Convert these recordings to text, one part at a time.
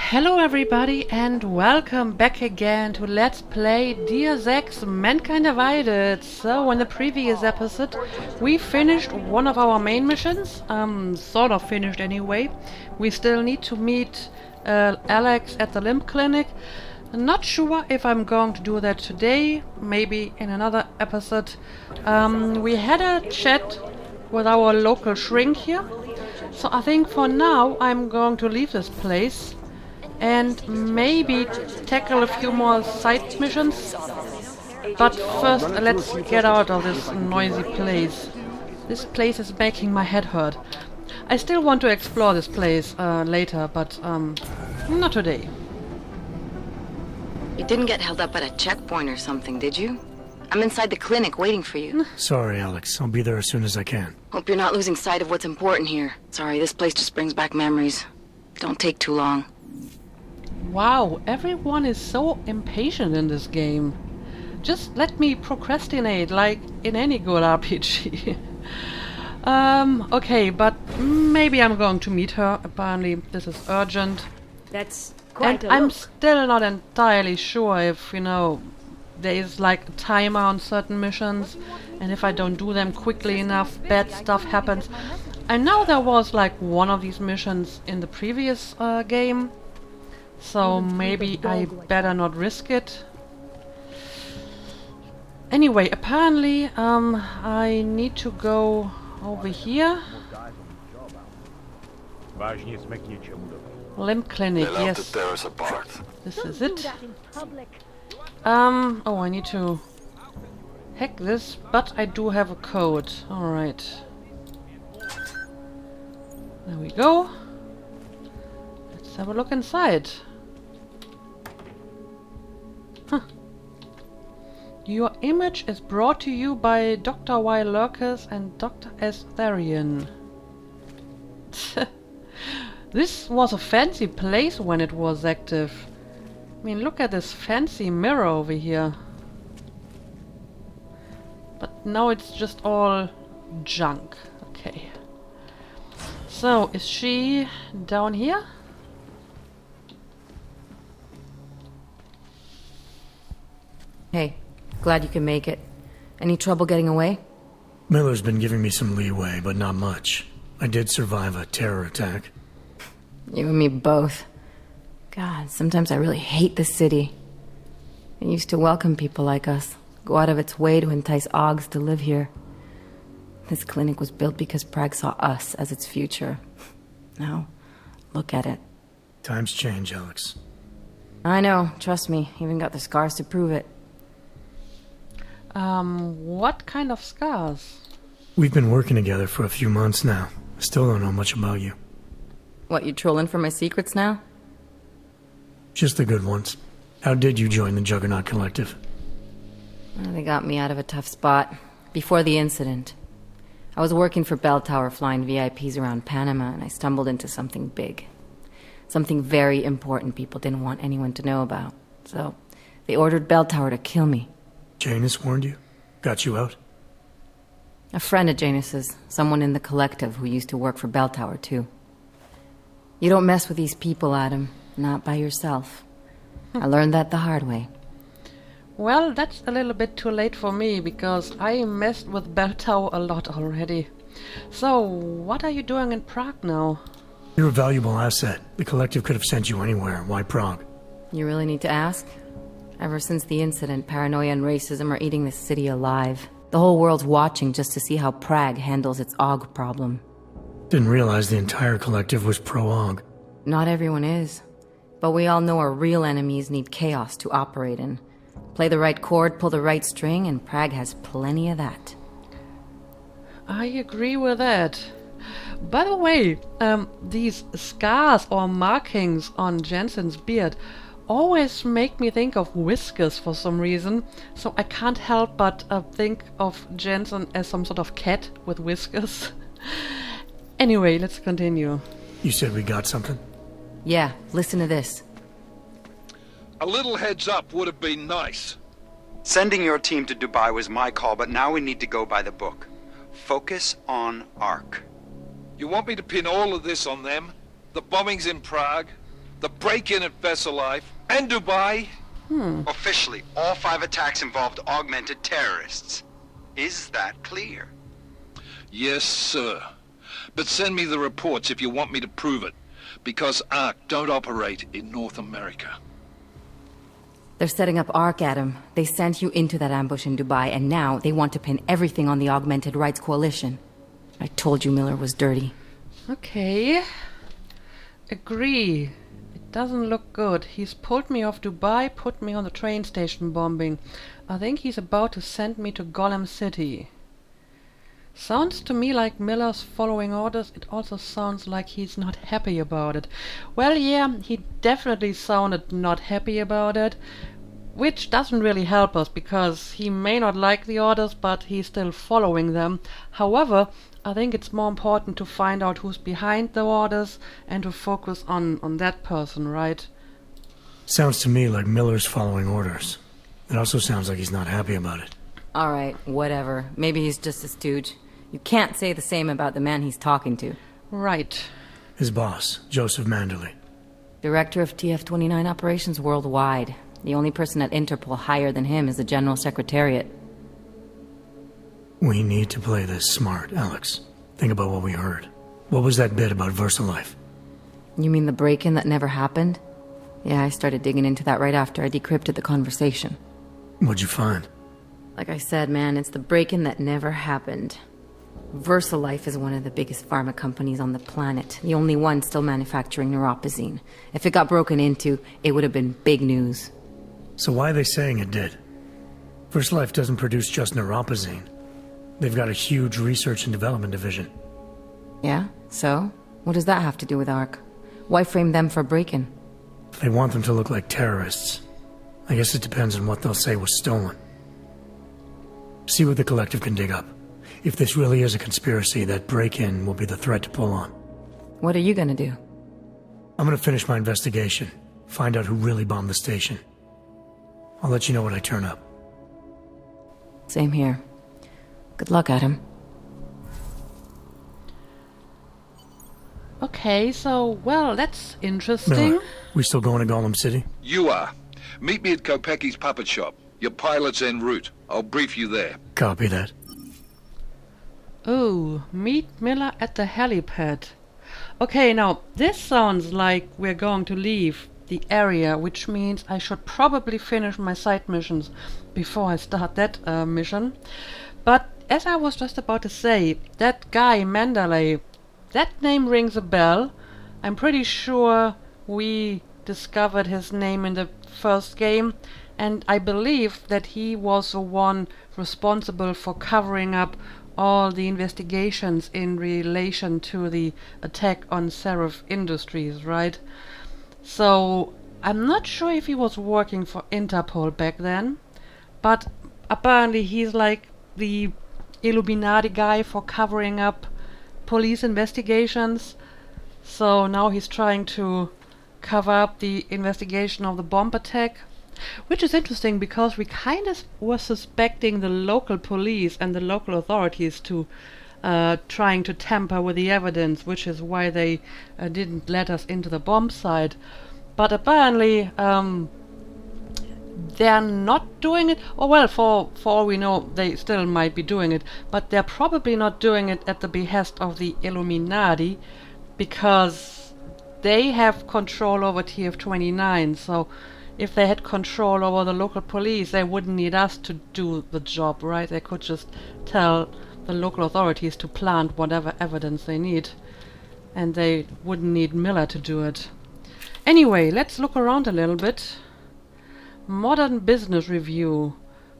Hello everybody and welcome back again to Let's Play Deus Ex Mankind Divided. So in the previous episode we finished one of our main missions, sort of finished anyway. We still need to meet Alex at the limb clinic. Not sure if I'm going to do that today, maybe in another episode. We had a chat with our local shrink here, so I think for now I'm going to leave this place and maybe tackle a few more side missions. But first let's get out of this noisy place. This place is making my head hurt. I still want to explore this place later, but not today. You didn't get held up at a checkpoint or something, did you? I'm inside the clinic waiting for you. Sorry, Alex. I'll be there as soon as I can. Hope you're not losing sight of what's important here. Sorry, this place just brings back memories. Don't take too long. Wow, everyone is so impatient in this game. Just let me procrastinate like in any good RPG. Okay, but maybe I'm going to meet her. Apparently this is urgent. That's quite And I'm still not entirely sure if, you know, there is like a timer on certain missions, and if I don't do them quickly enough, bad stuff happens. I know there was like one of these missions in the previous game, so maybe I better not risk it. Anyway, apparently I need to go over here. Limb clinic, yes. This is it. Oh, I need to hack this, but I do have a code. Alright. There we go. Let's have a look inside. Huh. Your image is brought to you by Dr. Y. Lurkers and Dr. S. Therian. This was a fancy place when it was active. I mean, look at this fancy mirror over here. But now it's just all junk. Okay. So, is she down here? Hey, glad you can make it. Any trouble getting away? Miller's been giving me some leeway, but not much. I did survive a terror attack. You and me both. God, sometimes I really hate this city. It used to welcome people like us, go out of its way to entice Augs to live here. This clinic was built because Prague saw us as its future. Now, look at it. Times change, Alex. I know, trust me, even got the scars to prove it. What kind of scars? We've been working together for a few months now. I still don't know much about you. What, you trolling for my secrets now? Just the good ones. How did you join the Juggernaut Collective? Well, they got me out of a tough spot. Before the incident. I was working for Bell Tower flying VIPs around Panama, and I stumbled into something big. Something very important people didn't want anyone to know about. So, they ordered Bell Tower to kill me. Janus warned you? Got you out? A friend of Janus's, someone in the collective who used to work for Bell Tower too. You don't mess with these people, Adam. Not by yourself. I learned that the hard way. Well, that's a little bit too late for me, because I messed with Bell Tower a lot already. So, what are you doing in Prague now? You're a valuable asset. The Collective could have sent you anywhere. Why Prague? You really need to ask? Ever since the incident, paranoia and racism are eating this city alive. The whole world's watching just to see how Prague handles its AUG problem. Didn't realize the entire Collective was pro-AUG. Not everyone is. But we all know our real enemies need chaos to operate in. Play the right chord, pull the right string, and Prague has plenty of that. I agree with that. By the way, these scars or markings on Jensen's beard always make me think of whiskers for some reason, so I can't help but think of Jensen as some sort of cat with whiskers. Anyway, let's continue. You said we got something? Yeah, listen to this. A little heads up would have been nice. Sending your team to Dubai was my call, but now we need to go by the book. Focus on Ark. You want me to pin all of this on them? The bombings in Prague? the break-in at Vessel Life, and Dubai. Officially, all 5 attacks involved augmented terrorists. Is that clear? Yes, sir. But send me the reports if you want me to prove it, because ARC don't operate in North America. They're setting up ARC, Adam. They sent you into that ambush in Dubai, and now they want to pin everything on the Augmented Rights Coalition. I told you Miller was dirty. Okay. Agree. It doesn't look good. He's pulled me off Dubai, put me on the train station bombing. I think he's about to send me to Golem City. Sounds to me like Miller's following orders. It also sounds like he's not happy about it. Well, yeah, he definitely sounded not happy about it, which doesn't really help us, because he may not like the orders, but he's still following them. However, I think it's more important to find out who's behind the orders and to focus on that person, right? Sounds to me like Miller's following orders. It also sounds like he's not happy about it. Alright, whatever. Maybe he's just a stooge. You can't say the same about the man he's talking to. Right. His boss, Joseph Manderley. Director of TF-29 operations worldwide. The only person at Interpol higher than him is the General Secretariat. We need to play this smart, Alex. Think about what we heard. What was that bit about VersaLife? You mean the break-in that never happened? Yeah, I started digging into that right after I decrypted the conversation. What'd you find? Like I said, man, it's the break-in that never happened. VersaLife is one of the biggest pharma companies on the planet. The only one still manufacturing neuropozyne. If it got broken into, it would have been big news. So why are they saying it did? VersaLife doesn't produce just neuropozyne. They've got a huge research and development division. Yeah? So? What does that have to do with ARC? Why frame them for break-in? They want them to look like terrorists. I guess it depends on what they'll say was stolen. See what the collective can dig up. If this really is a conspiracy, that break-in will be the thread to pull on. What are you gonna do? I'm gonna finish my investigation, find out who really bombed the station. I'll let you know when I turn up. Same here. Good luck, Adam. Okay, so, well, that's interesting. Miller, we still going to Golem City? You are. Meet me at Kopecki's puppet shop. Your pilot's en route. I'll brief you there. Copy that. Oh, meet Miller at the helipad. Okay, now, this sounds like we're going to leave the area, which means I should probably finish my side missions before I start that mission. But as I was just about to say, that guy, Manderley, that name rings a bell. I'm pretty sure we discovered his name in the first game, and I believe that he was the one responsible for covering up all the investigations in relation to the attack on Seraph Industries, right? So I'm not sure if he was working for Interpol back then, but apparently he's like the Illuminati guy for covering up police investigations. So now he's trying to cover up the investigation of the bomb attack, which is interesting because we kind of were suspecting the local police and the local authorities to trying to tamper with the evidence, which is why they didn't let us into the bomb site. But apparently they're not doing it, or well, for all we know, they still might be doing it, but they're probably not doing it at the behest of the Illuminati, because they have control over TF-29, so if they had control over the local police, they wouldn't need us to do the job, right? They could just tell the local authorities to plant whatever evidence they need, and they wouldn't need Miller to do it. Anyway, let's look around a little bit. Modern business review.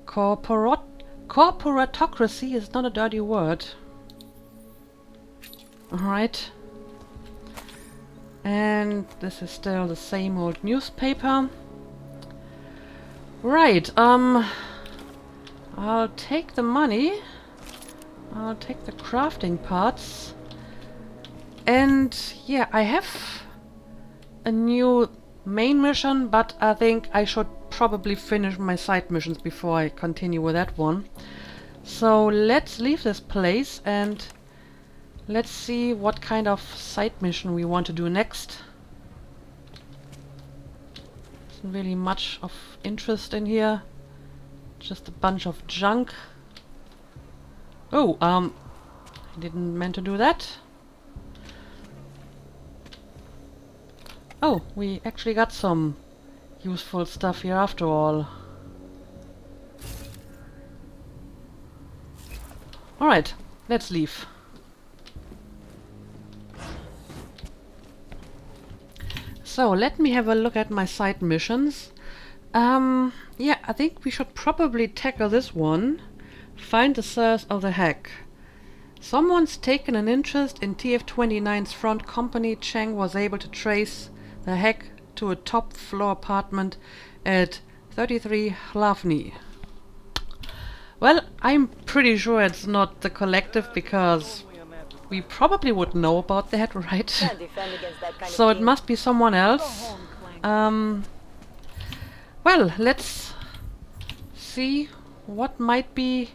Corporatocracy is not a dirty word. Alright. And this is still the same old newspaper. Right, I'll take the money. I'll take the crafting parts. And yeah, I have a new main mission, but I think I should probably finish my side missions before I continue with that one. So let's leave this place and let's see what kind of side mission we want to do next. Isn't really much of interest in here. Just a bunch of junk. Oh, I didn't meant to do that. Oh, we actually got some useful stuff here after all. Alright, let's leave. So, let me have a look at my side missions. Yeah, I think we should probably tackle this one. Find the source of the hack. Someone's taken an interest in TF-29's front company. Chang was able to trace the hack to a top floor apartment at 33 Daphne. Well, I'm pretty sure it's not the collective because we probably would know about that, right? So it must be someone else. Well, let's see what might be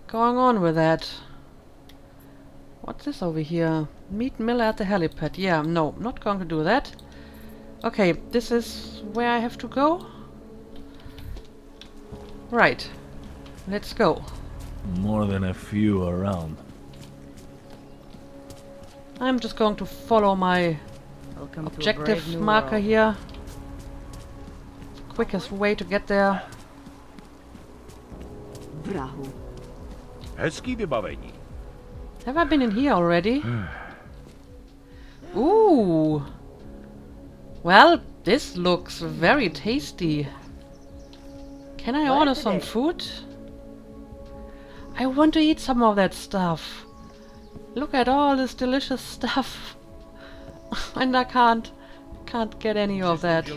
going on with that. What's this over here? Meet Miller at the helipad. Yeah, no, not going to do that. Okay, this is where I have to go. Right. Let's go. More than a few around. I'm just going to follow my objective marker here. Quickest way to get there. Hezký vybavení. Have I been in here already? Ooh. Well, this looks very tasty. Can I order some food? I want to eat some of that stuff. Look at all this delicious stuff. And I can't get any of that.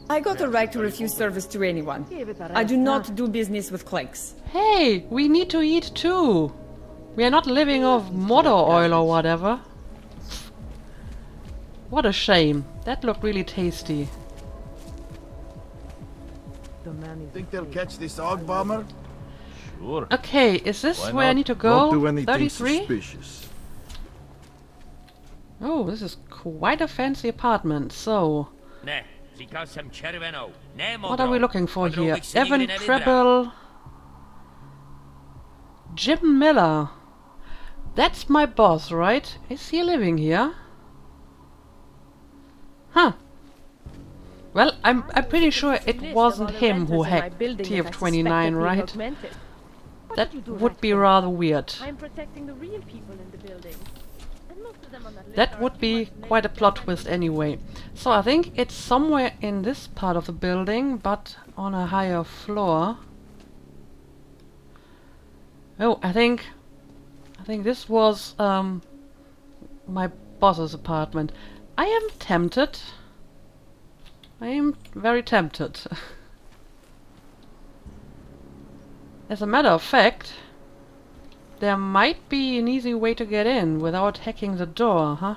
I got the right to refuse service to anyone. I do not do business with clerks. Hey, we need to eat too. We are not living off motor oil or whatever. What a shame. That looked really tasty. Think they'll catch this og bomber? Sure. Okay, is this Why where I not? need to go? Don't do anything 33? suspicious. Oh, this is quite a fancy apartment. So, Ne, říkal jsem červenou, ne modrou. what are we looking for Modrou here? bych si Evan nikdy nevybral. Treble. Jim Miller. That's my boss, right? Is he living here? Huh. Well, I'm pretty sure it wasn't him who hacked TF-29, right? That would be rather weird. I'm protecting the real people in the building. And most of them are not That would be quite a plot twist anyway. So I think it's somewhere in this part of the building, but on a higher floor. Oh, I think this was my boss's apartment. I am tempted. I am very tempted. As a matter of fact, there might be an easy way to get in without hacking the door, huh?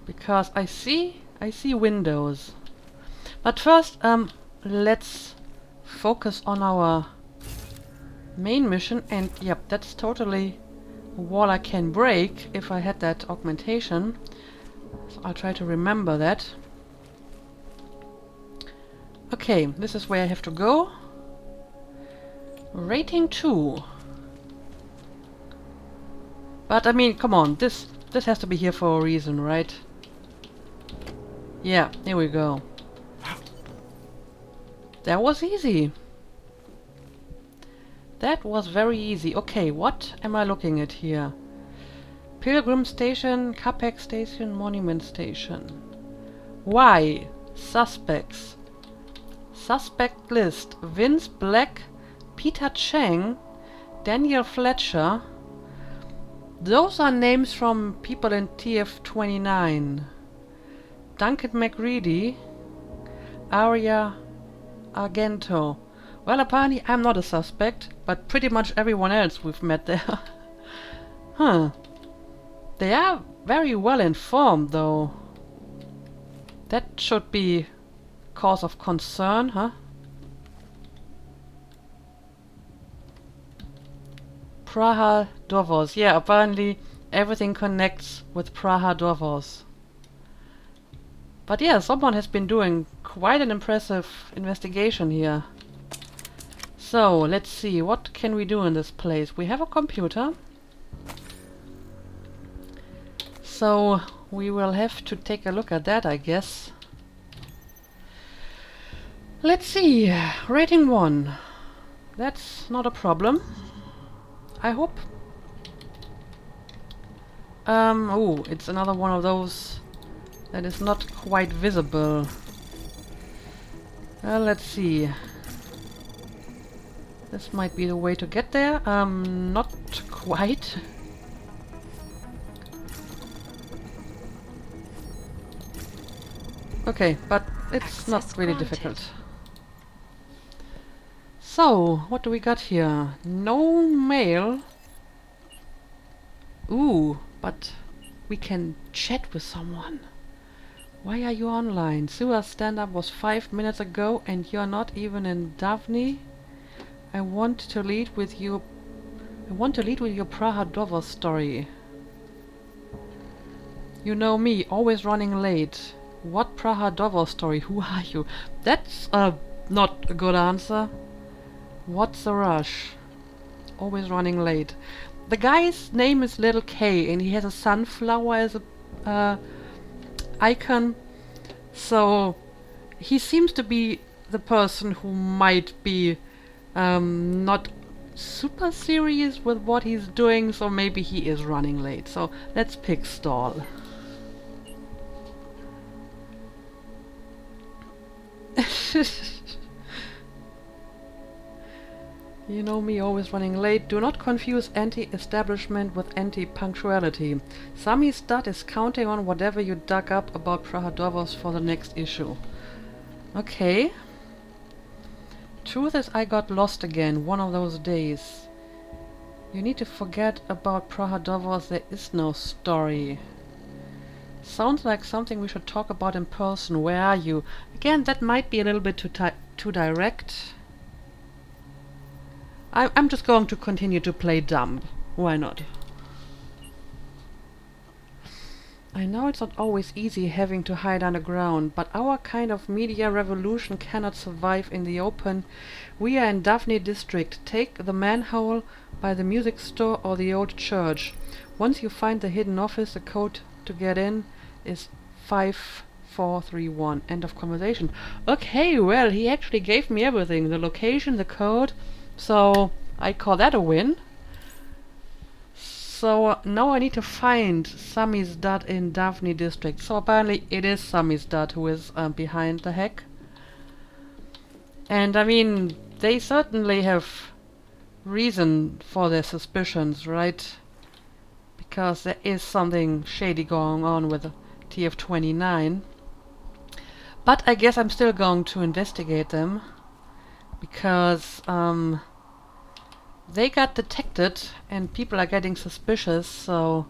Because I see windows. But first, let's focus on our main mission, and yep, that's totally a wall I can break if I had that augmentation. So I'll try to remember that. Okay, this is where I have to go. Rating 2. But I mean, come on, this has to be here for a reason, right? Yeah, here we go. That was easy. That was very easy. Okay, what am I looking at here? Pilgrim Station, Capex Station, Monument Station. Why? Suspects. Suspect list. Vince Black, Peter Chang, Daniel Fletcher. Those are names from people in TF-29. Duncan McReady, Aria Argento. Well, apparently I'm not a suspect, but pretty much everyone else we've met there. Huh. They are very well informed, though. That should be cause of concern, huh? Prahal Dovos. Yeah, apparently everything connects with Praha Davos. But yeah, someone has been doing quite an impressive investigation here. So, let's see, what can we do in this place? We have a computer. So, we will have to take a look at that, I guess. Let's see, rating 1. That's not a problem, I hope. Oh, it's another one of those that is not quite visible. Let's see. This might be the way to get there. Not quite. Okay, but it's not really difficult. So, what do we got here? No mail. Ooh, but we can chat with someone. Why are you online? Sua's stand-up was 5 minutes ago and you're not even in Daphne. I want to lead with your Praha Davos story. You know me, always running late. What Praha Davos story? Who are you? That's not a good answer. What's the rush? Always running late. The guy's name is Little K and he has a sunflower as a icon. So he seems to be the person who might be not super serious with what he's doing, so maybe he is running late. So let's pick stall. You know me, always running late. Do not confuse anti-establishment with anti-punctuality. Samizdat is counting on whatever you dug up about Praha Davos for the next issue. Okay. Truth is, I got lost again, one of those days. You need to forget about Praha Davos, there is no story. Sounds like something we should talk about in person. Where are you? Again, that might be a little bit too direct. I'm just going to continue to play dumb. Why not? I know it's not always easy having to hide underground, but our kind of media revolution cannot survive in the open. We are in Daphne district. Take the manhole by the music store or the old church. Once you find the hidden office, the code to get in is 5431. End of conversation. Okay, well, he actually gave me everything. The location, the code. So I call that a win. So now I need to find Samizdat in Daphne district. So apparently it is Samizdat who is behind the hack. And I mean, they certainly have reason for their suspicions, right? Because there is something shady going on with TF-29. But I guess I'm still going to investigate them. Because they got detected and people are getting suspicious, so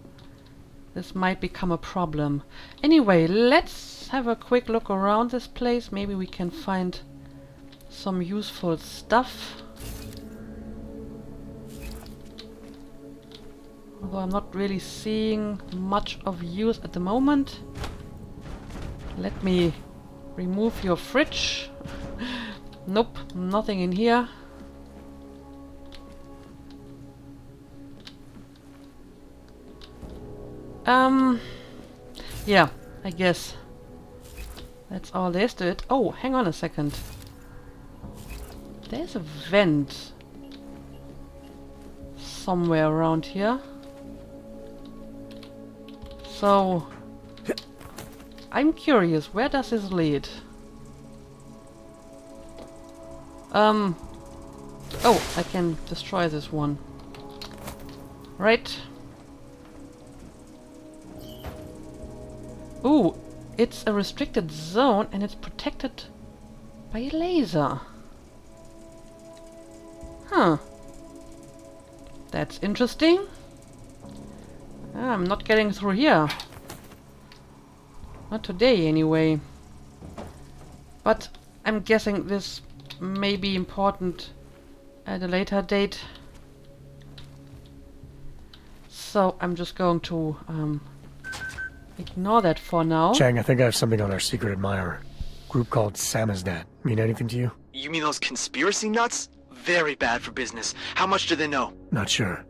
this might become a problem. Anyway, let's have a quick look around this place. Maybe we can find some useful stuff. Although I'm not really seeing much of use at the moment. Let me remove your fridge. Nope, nothing in here. Yeah, I guess that's all there is to it. Oh, hang on a second. There's a vent somewhere around here. So, I'm curious, where does this lead? Oh, I can destroy this one. Right. Ooh, it's a restricted zone and it's protected by a laser. Huh. That's interesting. I'm not getting through here. Not today, anyway. But I'm guessing this may be important at a later date. So I'm just going to ignore that for now. Chang, I think I have something on our secret admirer. Group called Samizdat. Mean anything to you? You mean those conspiracy nuts? Very bad for business. How much do they know? Not sure.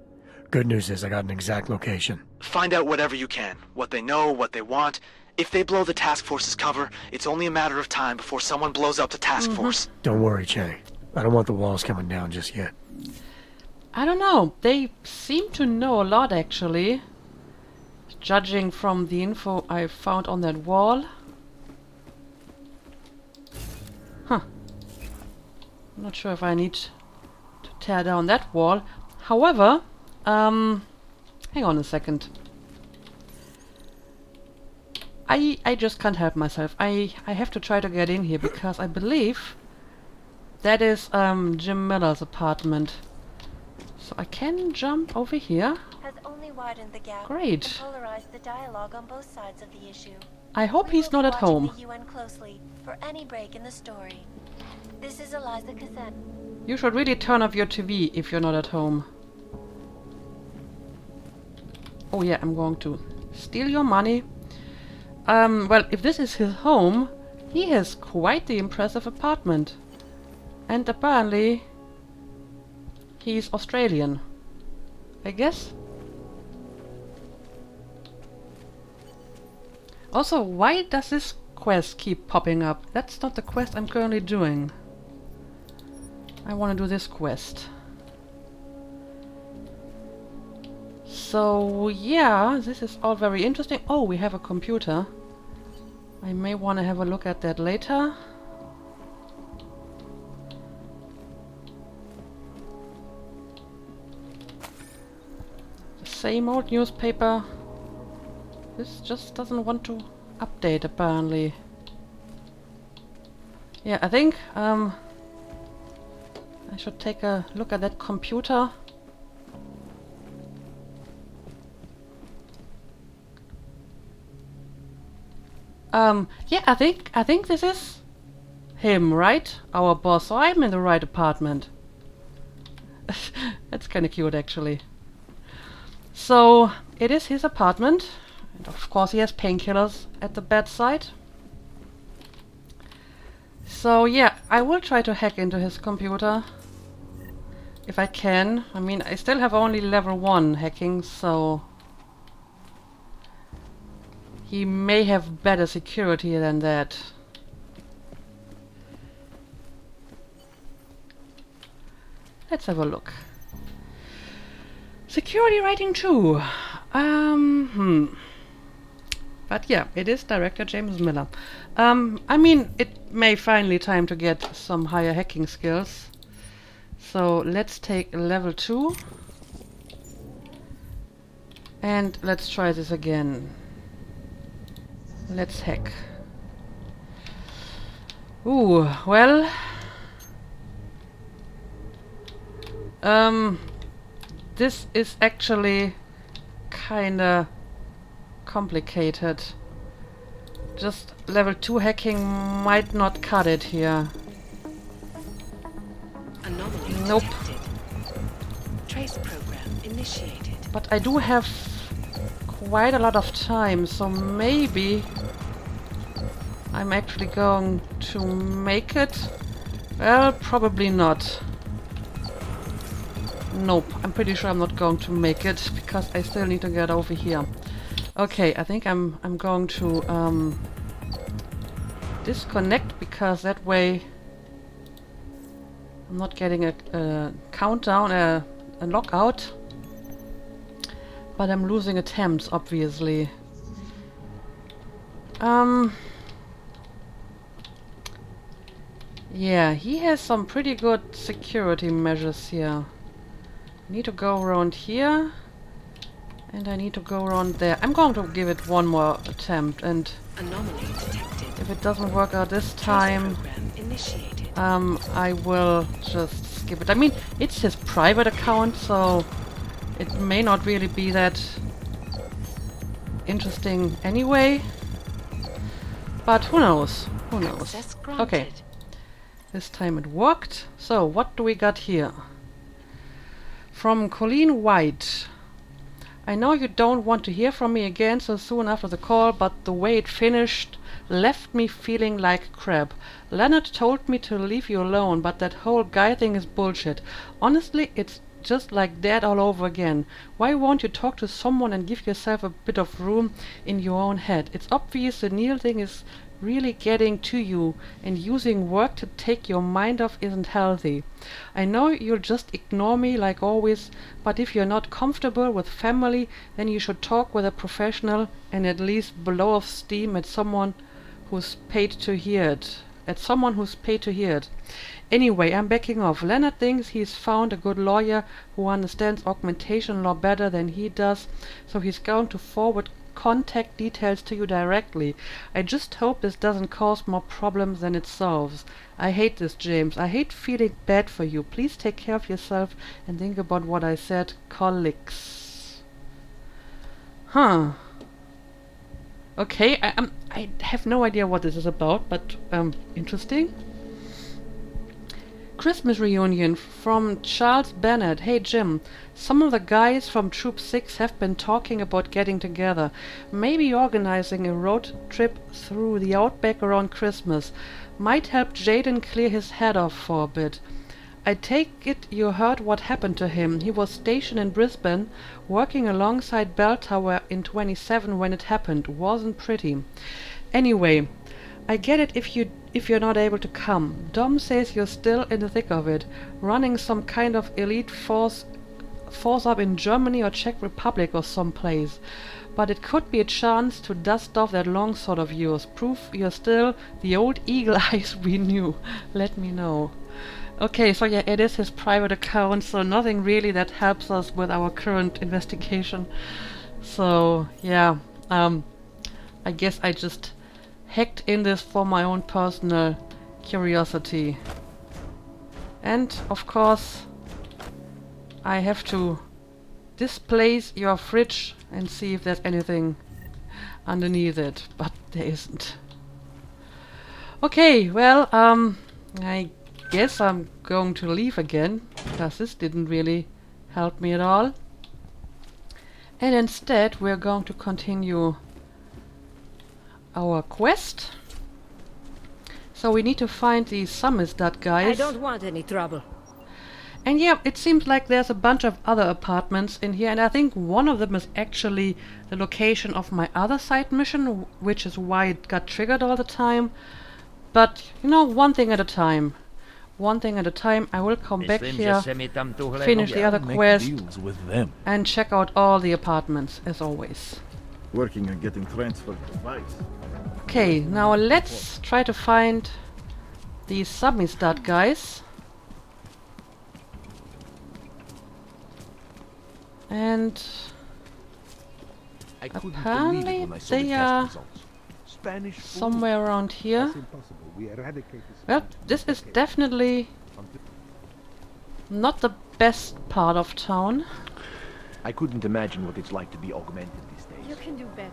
Good news is I got an exact location. Find out whatever you can. What they know, what they want. If they blow the task force's cover, it's only a matter of time before someone blows up the task force. Don't worry, Chang. I don't want the walls coming down just yet. I don't know. They seem to know a lot, actually. Judging from the info I found on that wall. Huh. I'm not sure if I need to tear down that wall. However, hang on a second. I just can't help myself. I have to try to get in here because I believe that is Jim Miller's apartment. So I can jump over here. Has only widened the gap. Great. And polarized the dialogue on both sides of the issue. I hope he's not at home. The UN closely for any break in the story. This is Eliza Cassette. You should really turn off your TV if you're not at home. Oh yeah, I'm going to steal your money. Well, if this is his home, he has quite the impressive apartment. And apparently, he's Australian. I guess? Also, why does this quest keep popping up? That's not the quest I'm currently doing. I want to do this quest. So, yeah, this is all very interesting. Oh, we have a computer. I may want to have a look at that later. The same old newspaper. This just doesn't want to update, apparently. Yeah, I think I should take a look at that computer. Yeah, I think this is him, right? Our boss. So I'm in the right apartment. That's kind of cute, actually. So it is his apartment, and of course he has painkillers at the bedside. So yeah, I will try to hack into his computer if I can. I mean, I still have only level 1 hacking, so he may have better security than that. Let's have a look. Security rating 2. But yeah, it is director James Miller. I mean, it may finally time to get some higher hacking skills. So let's take level 2. And let's try this again. Let's hack. Ooh, well... this is actually kinda complicated. Just level 2 hacking might not cut it here. Anomaly nope. detected. Trace program initiated. But I do have quite a lot of time, so maybe I'm actually going to make it. Well, probably not. Nope, I'm pretty sure I'm not going to make it because I still need to get over here. Okay, I think I'm going to disconnect because that way I'm not getting a countdown, a lockout. But I'm losing attempts, obviously. Yeah, he has some pretty good security measures here. I need to go around here. And I need to go around there. I'm going to give it one more attempt, and Anomaly detected. if it doesn't work out this time, I will just skip it. I mean, it's his private account, so it may not really be that interesting anyway. But who knows? Who knows? Okay. This time it worked. So, what do we got here? From Colleen White. I know you don't want to hear from me again so soon after the call, but the way it finished left me feeling like crap. Leonard told me to leave you alone, but that whole guy thing is bullshit. Honestly, it's just like that all over again. Why won't you talk to someone and give yourself a bit of room in your own head? It's obvious the Neil thing is really getting to you, and using work to take your mind off isn't healthy. I know you'll just ignore me like always, but if you're not comfortable with family, then you should talk with a professional and at least blow off steam at someone who's paid to hear it. Anyway, I'm backing off. Leonard thinks he's found a good lawyer who understands augmentation law better than he does, so he's going to forward contact details to you directly. I just hope this doesn't cause more problems than it solves. I hate this, James. I hate feeling bad for you. Please take care of yourself and think about what I said. Colleagues. Huh. Okay, I have no idea what this is about, but interesting. Christmas reunion from Charles Bennett. Hey Jim, some of the guys from Troop 6 have been talking about getting together. Maybe organizing a road trip through the outback around Christmas. Might help Jaden clear his head off for a bit. I take it you heard what happened to him. He was stationed in Brisbane, working alongside Bell Tower in 27 when it happened. Wasn't pretty. Anyway, I get it if you're not able to come. Dom says you're still in the thick of it, running some kind of elite force up in Germany or Czech Republic or someplace. But it could be a chance to dust off that longsword of yours. Proof you're still the old eagle eyes we knew. Let me know. Okay, so yeah, it is his private account, so nothing really that helps us with our current investigation. So yeah, I guess I just hacked in this for my own personal curiosity. And of course I have to displace your fridge and see if there's anything underneath it, but there isn't. Okay, well, I guess I'm going to leave again, because this didn't really help me at all. And instead we're going to continue our quest. So we need to find the Samizdat guys. I don't want any trouble. And yeah, it seems like there's a bunch of other apartments in here, and I think one of them is actually the location of my other side mission, which is why it got triggered all the time. But, you know, one thing at a time. One thing at a time. I will come back here, finish the other quest, and check out all the apartments, as always. Working on getting transferred to Vice. Okay, now let's try to find the Samizdat guys. And apparently they are somewhere around here. Well, this is definitely not the best part of town. I couldn't imagine what it's like to be augmented these days. You can do better.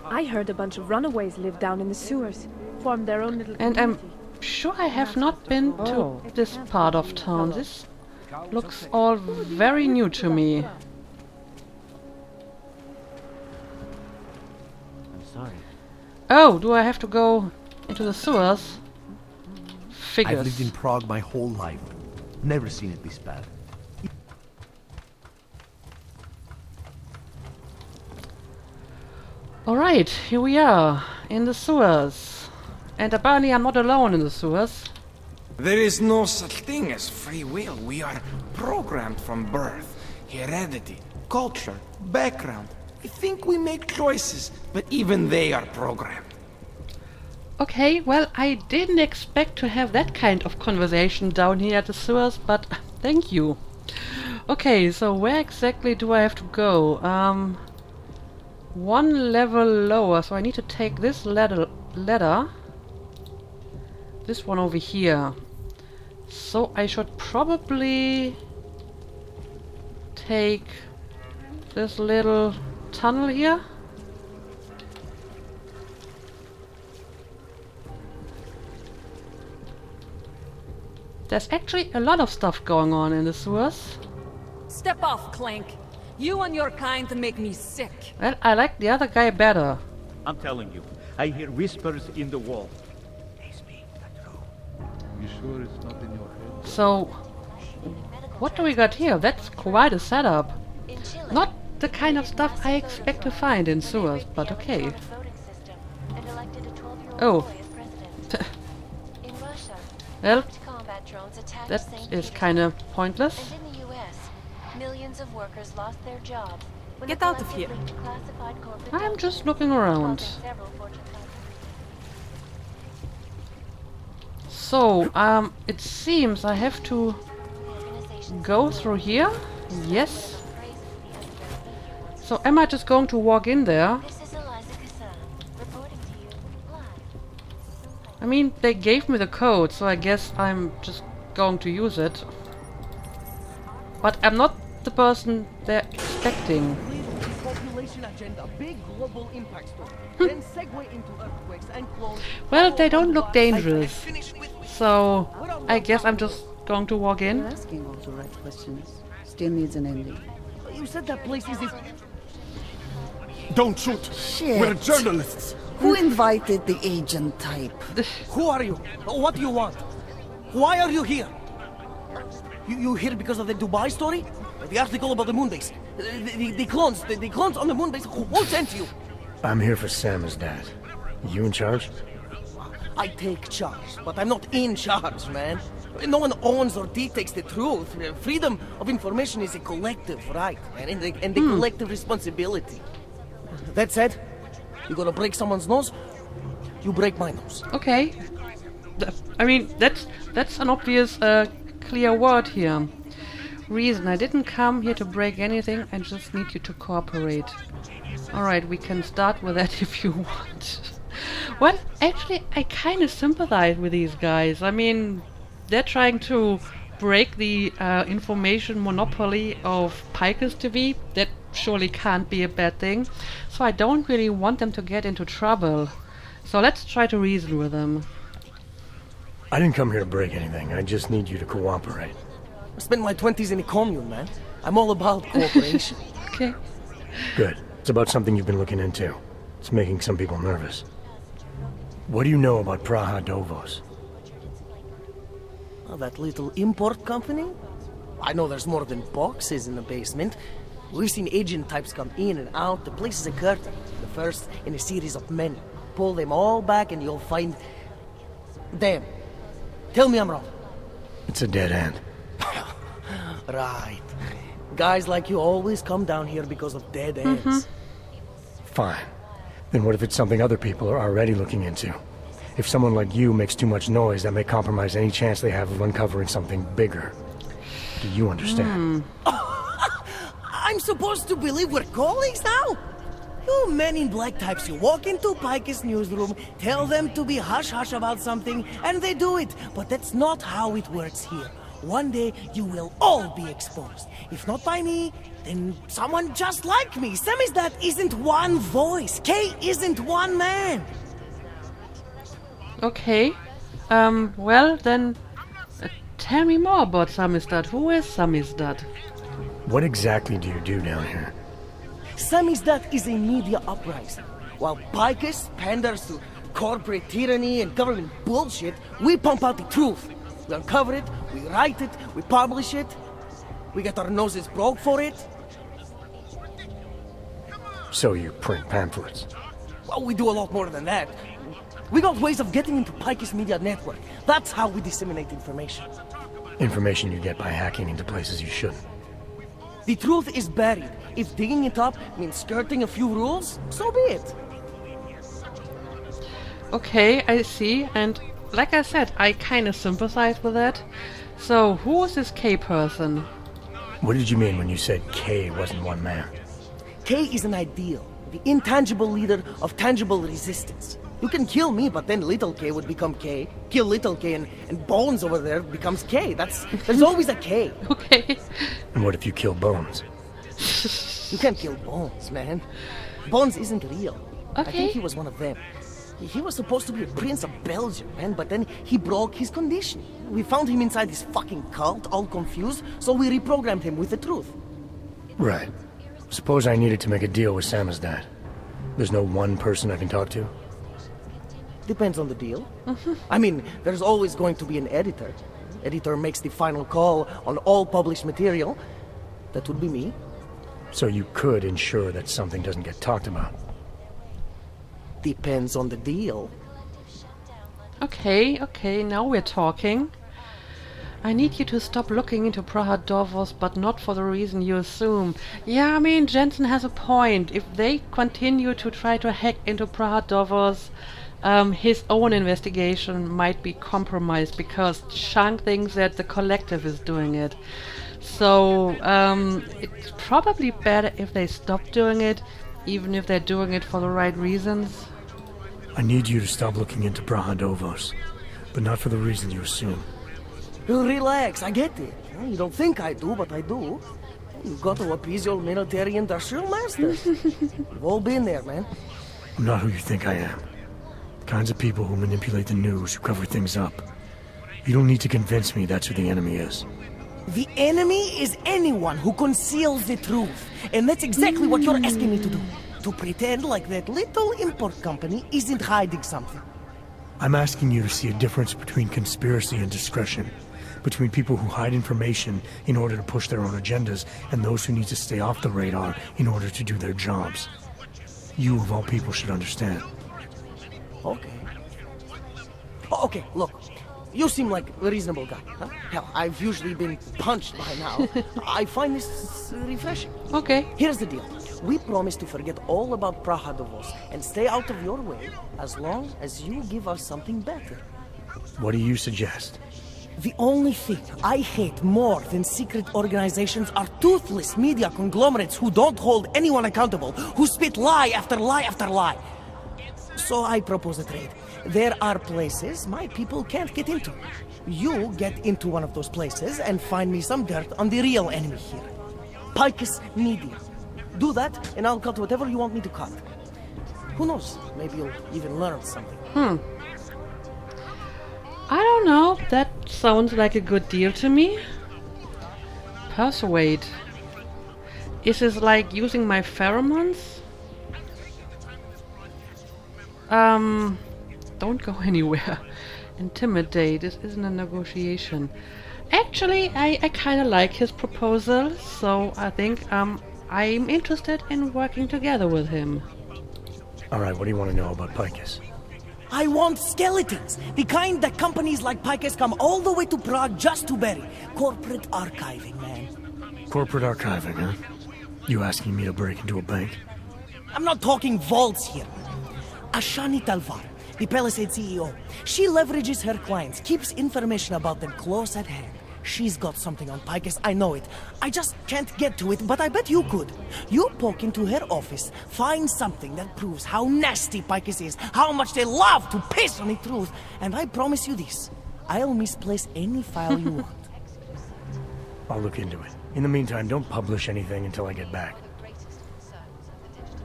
I heard a bunch of runaways live down in the sewers, form their own little community. And I'm sure I have not been to this part of town. This looks all very new to me. I'm sorry. Oh, do I have to go into the sewers? Figures. I've lived in Prague my whole life. Never seen it this bad. Alright, here we are, in the sewers. And apparently I'm not alone in the sewers. There is no such thing as free will. We are programmed from birth. Heredity, culture, background. I think we make choices, but even they are programmed. Okay, well, I didn't expect to have that kind of conversation down here at the sewers, but thank you. Okay, so where exactly do I have to go? One level lower, so I need to take this ladder. This one over here. So I should probably take this little tunnel here. There's actually a lot of stuff going on in the sewers. Step off, Clank. You and your kind make me sick. Well, I like the other guy better. I'm telling you, I hear whispers in the wall. You sure it's not in your head? So, what do we got here? That's quite a setup. Not the kind of stuff I expect to find in sewers, but okay. Oh. Well, that is kind of pointless. Millions of workers lost their jobs. Get out of here. I'm just looking around. So, it seems I have to go through here. Yes. So, am I just going to walk in there? I mean, they gave me the code, so I guess I'm just going to use it. But I'm not the person they're expecting. Well, they don't look dangerous. So, I guess I'm just going to walk in. You're asking all the right questions. Still needs an ending. You said that place is... Don't shoot! Shit. We're journalists! Who invited the agent type? Who are you? What do you want? Why are you here? You here because of the Dubai story? The article about the moonbase? The clones on the moonbase? Who sent you? I'm here for Samizdat. You in charge? I take charge, but I'm not in charge, man. No one owns or dictates the truth. Freedom of information is a collective right, man, and a collective responsibility. That said, you gonna break someone's nose? You break my nose. Okay. I mean, that's an obvious, clear word here. Reason, I didn't come here to break anything, I just need you to cooperate. Alright, we can start with that if you want. Well, actually, I kind of sympathize with these guys. I mean, they're trying to break the information monopoly of Picus TV. That surely can't be a bad thing. So I don't really want them to get into trouble. So let's try to reason with them. I didn't come here to break anything. I just need you to cooperate. I spent my 20s in a commune, man. I'm all about cooperation. Okay. Good. It's about something you've been looking into. It's making some people nervous. What do you know about Praha Dovos? Oh, that little import company? I know there's more than boxes in the basement. We've seen agent types come in and out. The place is a curtain. The first in a series of many. Pull them all back and you'll find... Damn. Tell me I'm wrong. It's a dead end. Right. Guys like you always come down here because of dead ends. Fine. Then what if it's something other people are already looking into? If someone like you makes too much noise, that may compromise any chance they have of uncovering something bigger. Do you understand? I'm supposed to believe we're colleagues now? You men in black types, you walk into Picus newsroom, tell them to be hush-hush about something, and they do it. But that's not how it works here. One day, you will all be exposed. If not by me, then someone just like me. Samizdat isn't one voice. K isn't one man. Okay. Well, then... tell me more about Samizdat. Who is Samizdat? What exactly do you do down here? Samizdat is a media uprising. While Picus panders to corporate tyranny and government bullshit, we pump out the truth. We uncover it, we write it, we publish it. We get our noses broke for it. So you print pamphlets? Well, we do a lot more than that. We got ways of getting into Picus media network. That's how we disseminate information. Information you get by hacking into places you shouldn't. The truth is buried. If digging it up means skirting a few rules, so be it. Okay, I see. And like I said, I kind of sympathize with that. So, who is this K person? What did you mean when you said K wasn't one man? K is an ideal, the intangible leader of tangible resistance. You can kill me, but then little K would become K. Kill little K and Bones over there becomes K. There's always a K. Okay. And what if you kill Bones? You can't kill Bones, man. Bones isn't real. Okay. I think he was one of them. He was supposed to be a prince of Belgium, man, but then he broke his condition. We found him inside this fucking cult, all confused, so we reprogrammed him with the truth. Right. Suppose I needed to make a deal with Samizdat. There's no one person I can talk to? Depends on the deal. I mean, there's always going to be an editor. Editor makes the final call on all published material. That would be me. So you could ensure that something doesn't get talked about? Depends on the deal. Okay, now we're talking. I need you to stop looking into Praha-Davos, but not for the reason you assume. Yeah, I mean, Jensen has a point. If they continue to try to hack into Praha-Davos, his own investigation might be compromised because Chang thinks that the collective is doing it. So, it's probably better if they stop doing it, even if they're doing it for the right reasons. I need you to stop looking into Praha-Davos, but not for the reason you assume. Relax, I get it. You don't think I do, but I do. You've got to appease your military-industrial masters. We've all been there, man. I'm not who you think I am. The kinds of people who manipulate the news, who cover things up. You don't need to convince me that's who the enemy is. The enemy is anyone who conceals the truth. And that's exactly what you're asking me to do. To pretend like that little import company isn't hiding something. I'm asking you to see a difference between conspiracy and discretion. Between people who hide information in order to push their own agendas and those who need to stay off the radar in order to do their jobs. You, of all people, should understand. Okay, look. You seem like a reasonable guy, huh? Hell, I've usually been punched by now. I find this refreshing. Okay. Here's the deal. We promise to forget all about Praha-Davos and stay out of your way as long as you give us something better. What do you suggest? The only thing I hate more than secret organizations are toothless media conglomerates who don't hold anyone accountable, who spit lie after lie after lie. So I propose a trade. There are places my people can't get into. You get into one of those places and find me some dirt on the real enemy here. Picus Media. Do that, and I'll cut whatever you want me to cut. Who knows? Maybe you'll even learn something. I don't know. That sounds like a good deal to me. Persuade. Is this like using my pheromones? Don't go anywhere. Intimidate. This isn't a negotiation. Actually, I kind of like his proposal, so I think I'm interested in working together with him. Alright, what do you want to know about Picus? I want skeletons! The kind that companies like Picus come all the way to Prague just to bury. Corporate archiving, man. Corporate archiving, huh? You asking me to break into a bank? I'm not talking vaults here. Ashani Talvar, the Palisade CEO. She leverages her clients, keeps information about them close at hand. She's got something on Picus, I know it. I just can't get to it, but I bet you could. You poke into her office, find something that proves how nasty Picus is, how much they love to piss on the truth, and I promise you this. I'll misplace any file you want. I'll look into it. In the meantime, don't publish anything until I get back.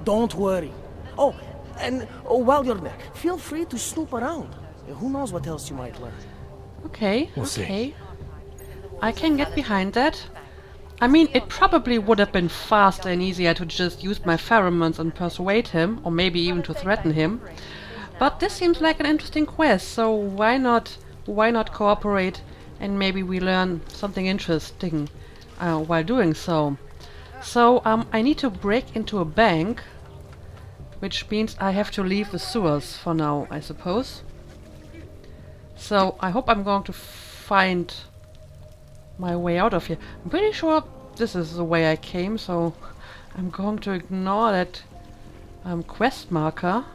Don't worry. Oh, and while you're there, feel free to snoop around. Who knows what else you might learn. Okay, we'll see. I can get behind that. I mean, it probably would have been faster and easier to just use my pheromones and persuade him, or maybe even to threaten him. But this seems like an interesting quest, so why not cooperate and maybe we learn something interesting while doing so. So, I need to break into a bank, which means I have to leave the sewers for now, I suppose. So, I hope I'm going to find my way out of here. I'm pretty sure this is the way I came, so I'm going to ignore that quest marker.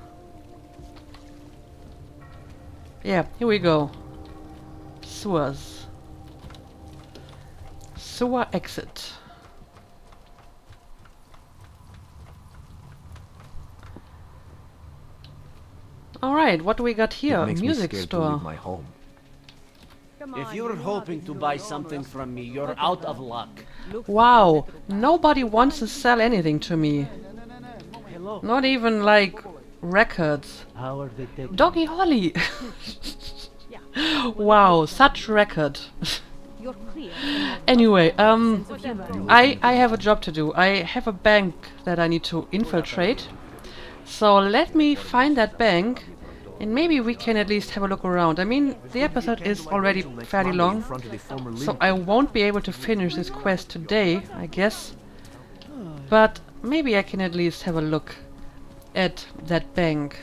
Yeah, here we go. Sewers. Sewer exit. Alright, what do we got here? A music store. My home. If you're hoping to buy something from me, you're out of luck. Wow, nobody wants to sell anything to me. Not even like records. Doggy Holly. Wow, such record. Anyway, I have a job to do. I have a bank that I need to infiltrate. So let me find that bank, and maybe we can at least have a look around. I mean, the episode is already fairly long, so I won't be able to finish this quest today, I guess. But maybe I can at least have a look at that bank.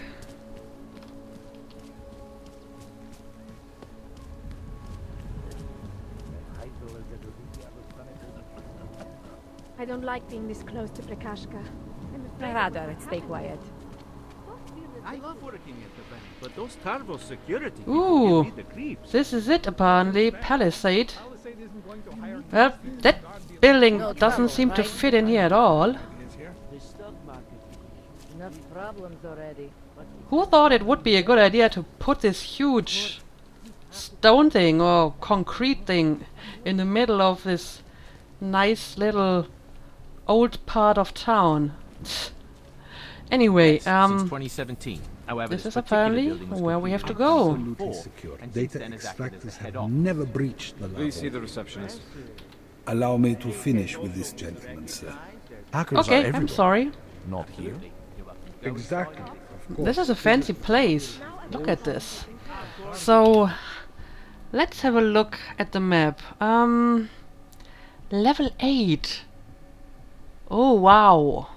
I don't like being this close to Prakashka. Rather, stay quiet. I love working at the bank, but those Tarvo security people Ooh, give me the creeps. this is it apparently, Palisade. Well, that building doesn't seem to fit in here at all. Enough problems already. Who thought it would be a good idea to put this huge stone thing or concrete thing in the middle of this nice little old part of town? Anyway, since 2017. However, this is apparently where we have to go. Data extractors have never breached the law. Please see the receptionist. Allow me to finish with this gentleman, sir. Okay, I'm sorry. Not here. Exactly. This is a fancy place. Look at this. So, let's have a look at the map. Level 8. Oh, wow.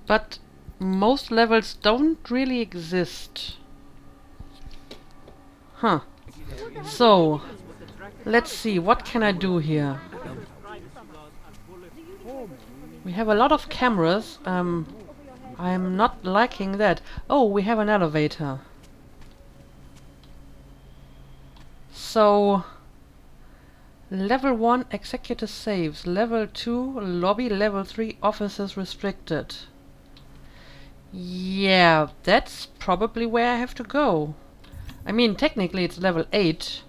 But most levels don't really exist. Huh. So, let's see, what can I do here? We have a lot of cameras. I'm not liking that. Oh, we have an elevator. So, level 1 executive saves, level 2 lobby, level 3 offices restricted. Yeah, that's probably where I have to go. I mean, technically it's level 8.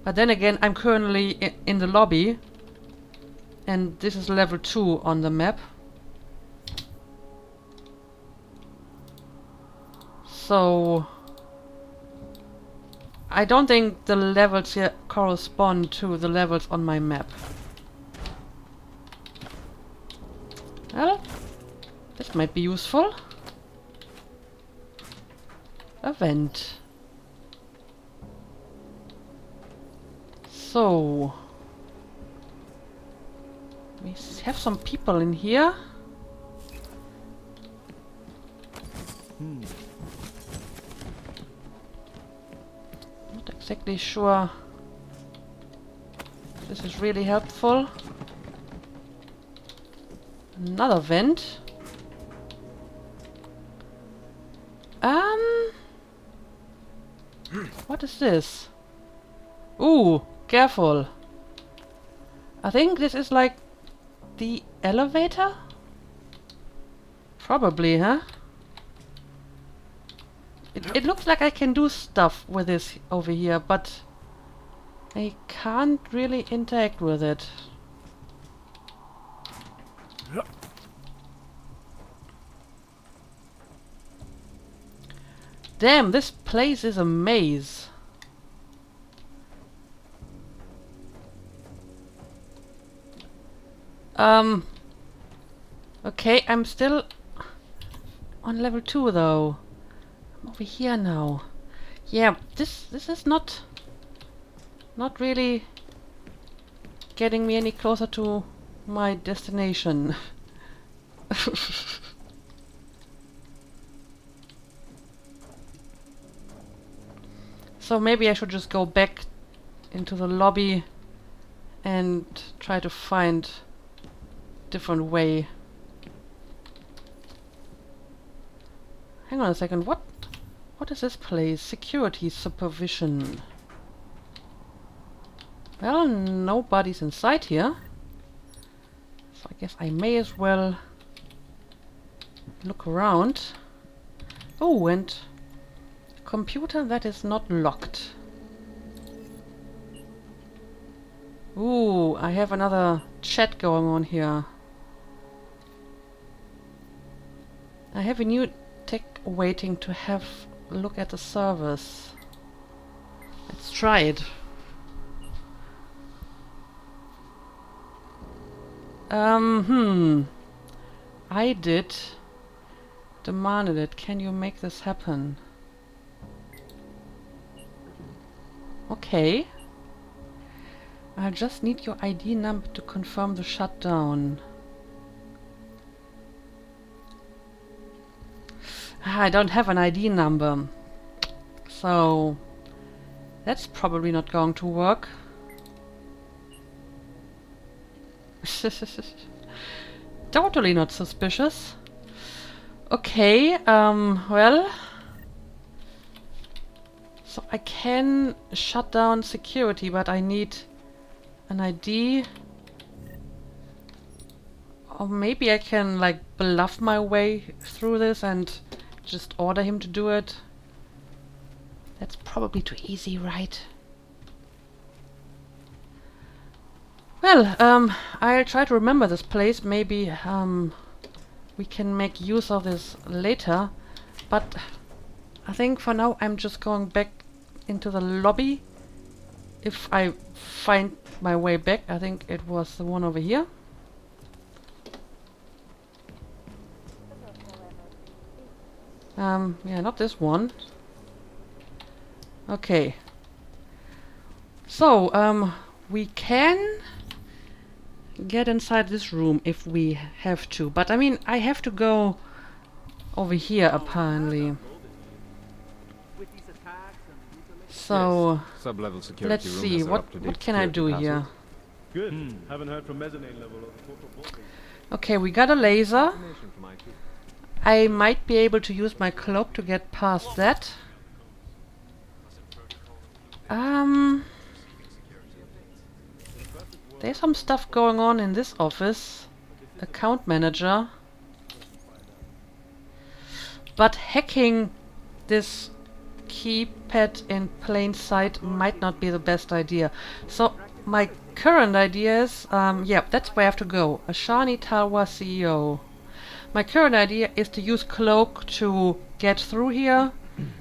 But then again, I'm currently in the lobby. And this is level 2 on the map. So, I don't think the levels here correspond to the levels on my map. Well, this might be useful. A vent. So, we have some people in here. Not exactly sure if this is really helpful. Another vent. What is this? Ooh, careful. I think this is like the elevator? Probably, huh? It looks like I can do stuff with this over here, but I can't really interact with it. Damn, this place is a maze. Okay, I'm still on level 2 though. I'm over here now. Yeah, this is not really getting me any closer to my destination. So maybe I should just go back into the lobby and try to find a different way. Hang on a second, what is this place? Security supervision. Well, nobody's inside here. So I guess I may as well look around. Oh, and computer that is not locked. Ooh, I have another chat going on here. I have a new tech waiting to have a look at the service. Let's try it. I demanded it. Can you make this happen? Okay. I just need your ID number to confirm the shutdown. I don't have an ID number. So that's probably not going to work. Totally not suspicious. Okay, well, so I can shut down security, but I need an ID. Or maybe I can like bluff my way through this and just order him to do it. That's probably too easy, right? Well, I'll try to remember this place. Maybe we can make use of this later. But I think for now I'm just going back into the lobby. If I find my way back, I think it was the one over here. Yeah, not this one. Okay. So, we can get inside this room if we have to. But I mean, I have to go over here apparently. So, Sub-level security let's room see, has what up-to-date can I do security here? passes. Good. Haven't heard from mezzanine level of the total voltage. Okay, we got a laser. I might be able to use my cloak to get past that. There's some stuff going on in this office. Account manager. But hacking this keypad in plain sight might not be the best idea. So my current idea is, yeah, that's where I have to go. Ashani Talwa CEO. My current idea is to use cloak to get through here,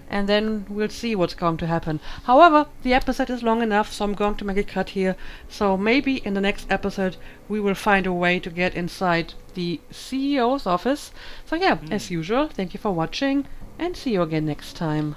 and then we'll see what's going to happen. However, the episode is long enough, so I'm going to make a cut here. So maybe in the next episode we will find a way to get inside the CEO's office. So yeah, as usual, thank you for watching, and see you again next time.